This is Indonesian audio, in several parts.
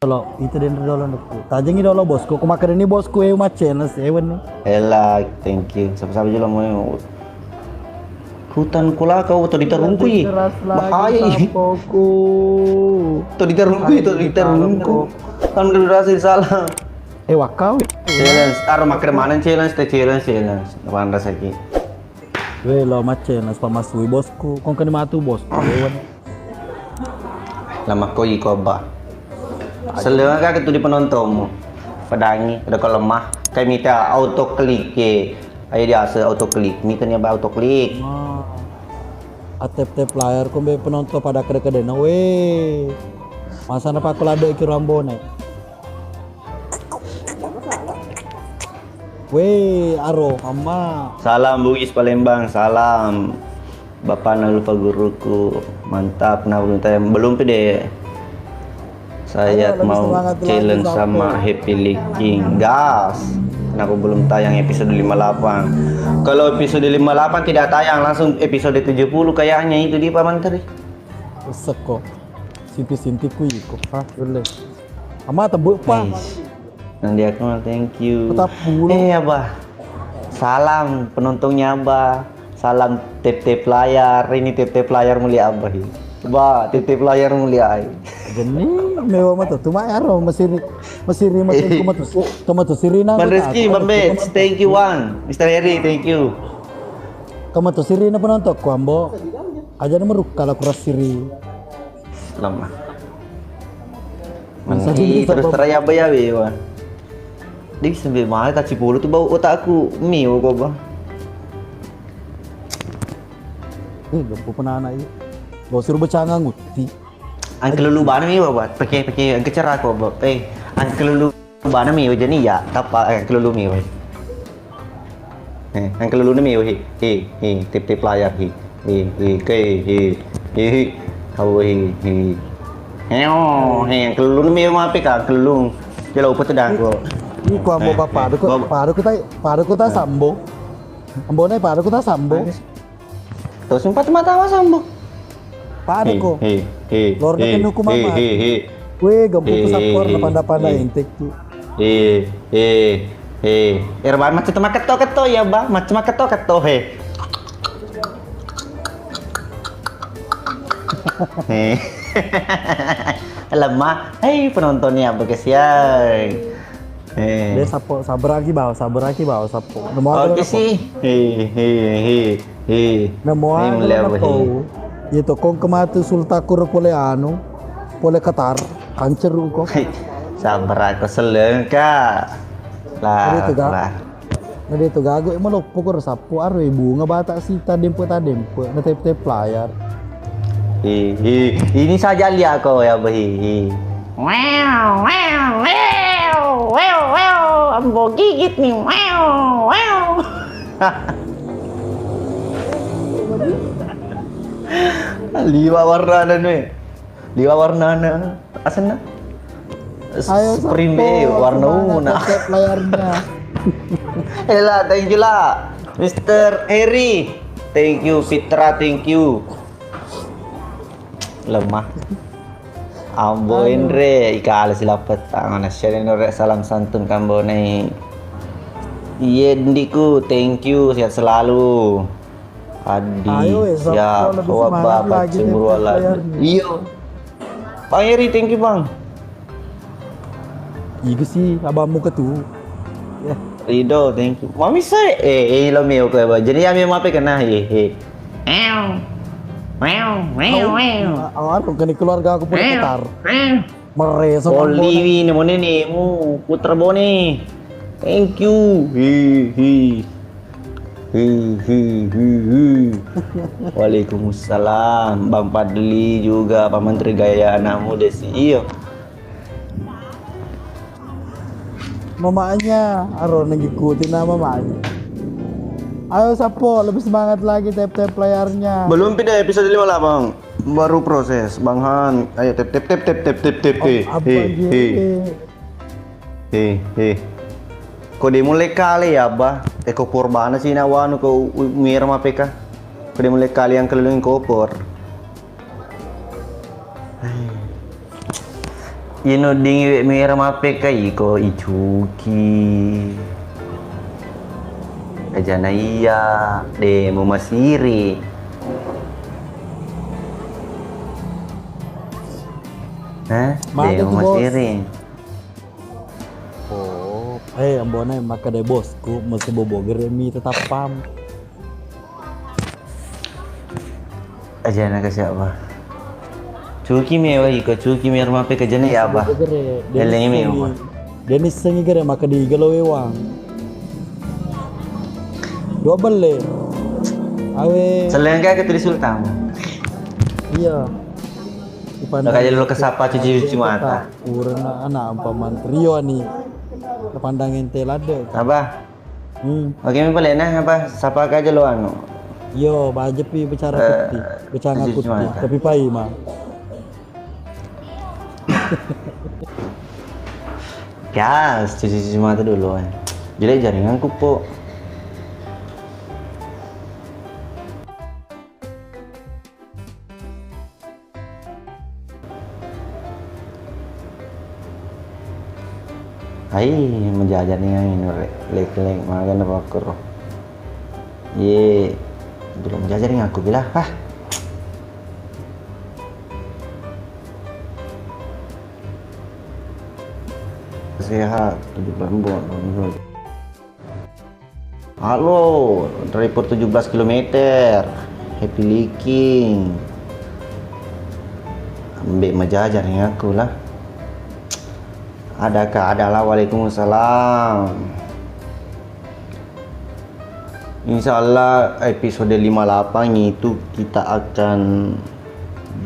Lo itu den dolo nukku. Tajengi dolo bosku. Ku makan ini bosku macen sewen nih. Elah, thank you. Sama-sama juga mau. Hutan kula kau tuh diterungku ya. Bahaya ini. Sapoku. Tuh diterungku itu diterungku. Kan udah rasa salah. Wakau. Challenge, makan mana challenge, challenge. Apaan rasa ki? Lo macen pamasui bosku. Kong kani matu bosku ewen. Lama kau iko ba. Selama kak itu di penontonmu. Padangi, udah kalau lemah. Kayak minta auto klik ya. Ayo dia asal auto klik. Minta nya auto klik. Atep-tep layar kumbe penonton pada kede-kede na we. Masa na pa aku lado iki rambone. We, aro, ama. Salam Bugis Palembang, salam. Bapak nak lupa guruku. Mantap, nah belum pede. Saya Ayo, mau challenge lagi, sama Happy Leaking. Gas. Kenapa belum tayang episode 58? Kalau episode 58 tidak tayang, langsung episode 70 kayaknya itu di Paman tadi. Seko. Simpi-simpi ku iko. Boleh. Ama tebuk pa. Nanti aku thank you. Tetap bulu. Abah. Salam penontonnya Abah. Salam tip-tip layar. Ini tip-tip layar mulia Abah. Coba tip-tip layar mulia. Geni mewah mata tu mai aro mesiri ku matu sirina. Bang Rizky, Bang Bets, thank you Wan. Mr. Harry, thank you. Kamu tu sirina penonton ku ambo. Aja meruk kalau kuras siri. Lemah. Mangki terus teraya ya Wan. Dia sambil mahal kaci puluh tuh bau otakku miu kok bang. Gempu penana ini. Bau suruh bercangga nguti. Angkel lulu bana mi babat, pakai angkel cerah kok bab. Angkel lulu bana mi jadi ya, tapa angkel lulu mi. Angkel lulu mi tip layar kau angkel lulu mi mah peka angkel lulu. Kalau upet dah kok. Ini ku ambo bapak, paru ku ta sambo. Ambo nai paru ku ta sambo. Terus empat mata mas sambo. Paru ko. Lord na kinuku mama. Weh, gampu ku sapor na panda-panda intek tu. Irban macam tu keto ya bang, macam keto he. Lemah, penontonnya bagus ya. Dia sabar lagi bawa sapo. Oke sih. Namo ano itu kong kematu sultakur pole pole Qatar kancer kok. Sabar aku selengka. Lah. Nade itu gago emang pokor sapo aro ibu ngabata si tadempo na tep layar. Ini saja lihat kau ya bahi. Wow. Ambo gigit nih. Wow. Liwa warna asana. Sprime warna ungu layarnya. Elah, thank you lah. Mr. Harry, thank you. Fitra, thank you. Lemah. Ambo Indre, ika alas lapet tangan nasyadin rek salam santun kambo nai. Yendiku, thank you, sehat selalu. Adi, ya, bapak cemburualan. Iyo, Bang Heri, thank you bang. Iya sih, abangmu ketu. Rido, thank you. Mami saya, lo mio ke ba. Jadi ya mio mape kena, Awal kok keluarga aku punya Qatar. Mereso. Oliwi nemo nene mu putra bone. Thank you. Waalaikumsalam Bang Padli juga Pak Menteri Gaya anak muda sih iyo. Mamanya aro ngikutin nama mamanya. Ayo Sapo lebih semangat lagi tap layarnya. Belum pindah episode 5 lah Bang. Baru proses Bang Han. Ayo tap. Kau dia mulai kali ya bah. Eko purbana sih nawanu kau mir ma peka. Kau dia mulai kali yang keliling kopor. Ino dingi mera mape kai ko ichuki. Kajana iya de mumasiri. Hah? Mana De tuh, mumasiri. Oh, ambonai maka deh bosku masih bobo geremi tetap pam. Kajana ke siapa? Cuki mewa iko cuki mer mape kajana ya apa? Eleng mewa. Denis sengi gere maka di galowe wang. Dua bele. Awe. Selengka ke tadi sultan. Iya. Udah kayak lu kesapa cuci mata. Urna anak paman Rio nih. Kepandangin telade. Apa? Hmm. Oke, mi boleh nah apa? Sapa aja lo anu. Yo, baje pi bicara putih, bicara cuci putih, mata. tapi pai mah. Gas, cuci mata dulu. Jadi jaringanku po. Ai menjajar nih ini lek makan apa kero. Ye, belum menjajar nih aku bilang, "Ah, sehat 17 bon. Halo, driver 17 km. Happy leaking. Ambek menjajar nih aku lah. Adakah? Adalah. Waalaikumsalam. Insya Allah episode 58 itu kita akan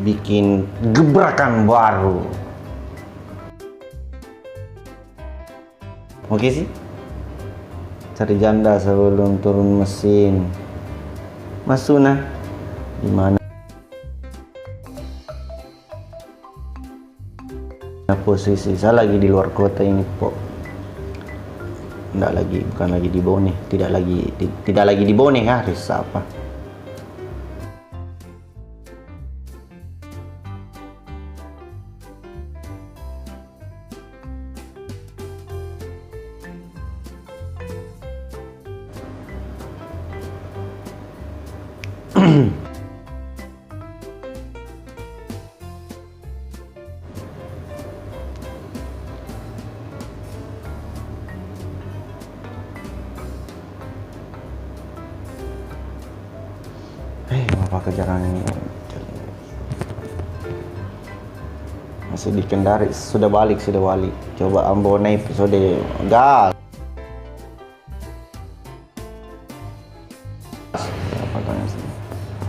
bikin gebrakan baru. Oke sih? Cari janda sebelum turun mesin. Mas Suna, gimana posisi saya? Lagi di luar kota ini kok. Bukan lagi di Bone, tidak lagi di Bone, Haris apa? Apa kejaran ini? Masih di Kendari, sudah balik. Coba Ambon episode gal.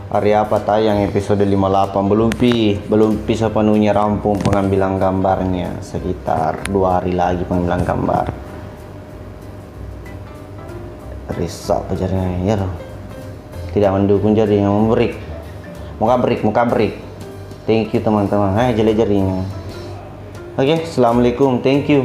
Hari apa tayang episode 58? Belum bisa penuhnya rampung pengambilan gambarnya. Sekitar 2 hari lagi pengambilan gambar. Risak kejarannya ya loh. Tidak mendukung jaring, memberi muka break. Thank you teman-teman. Jelek jaringnya. Oke, assalamualaikum. Thank you.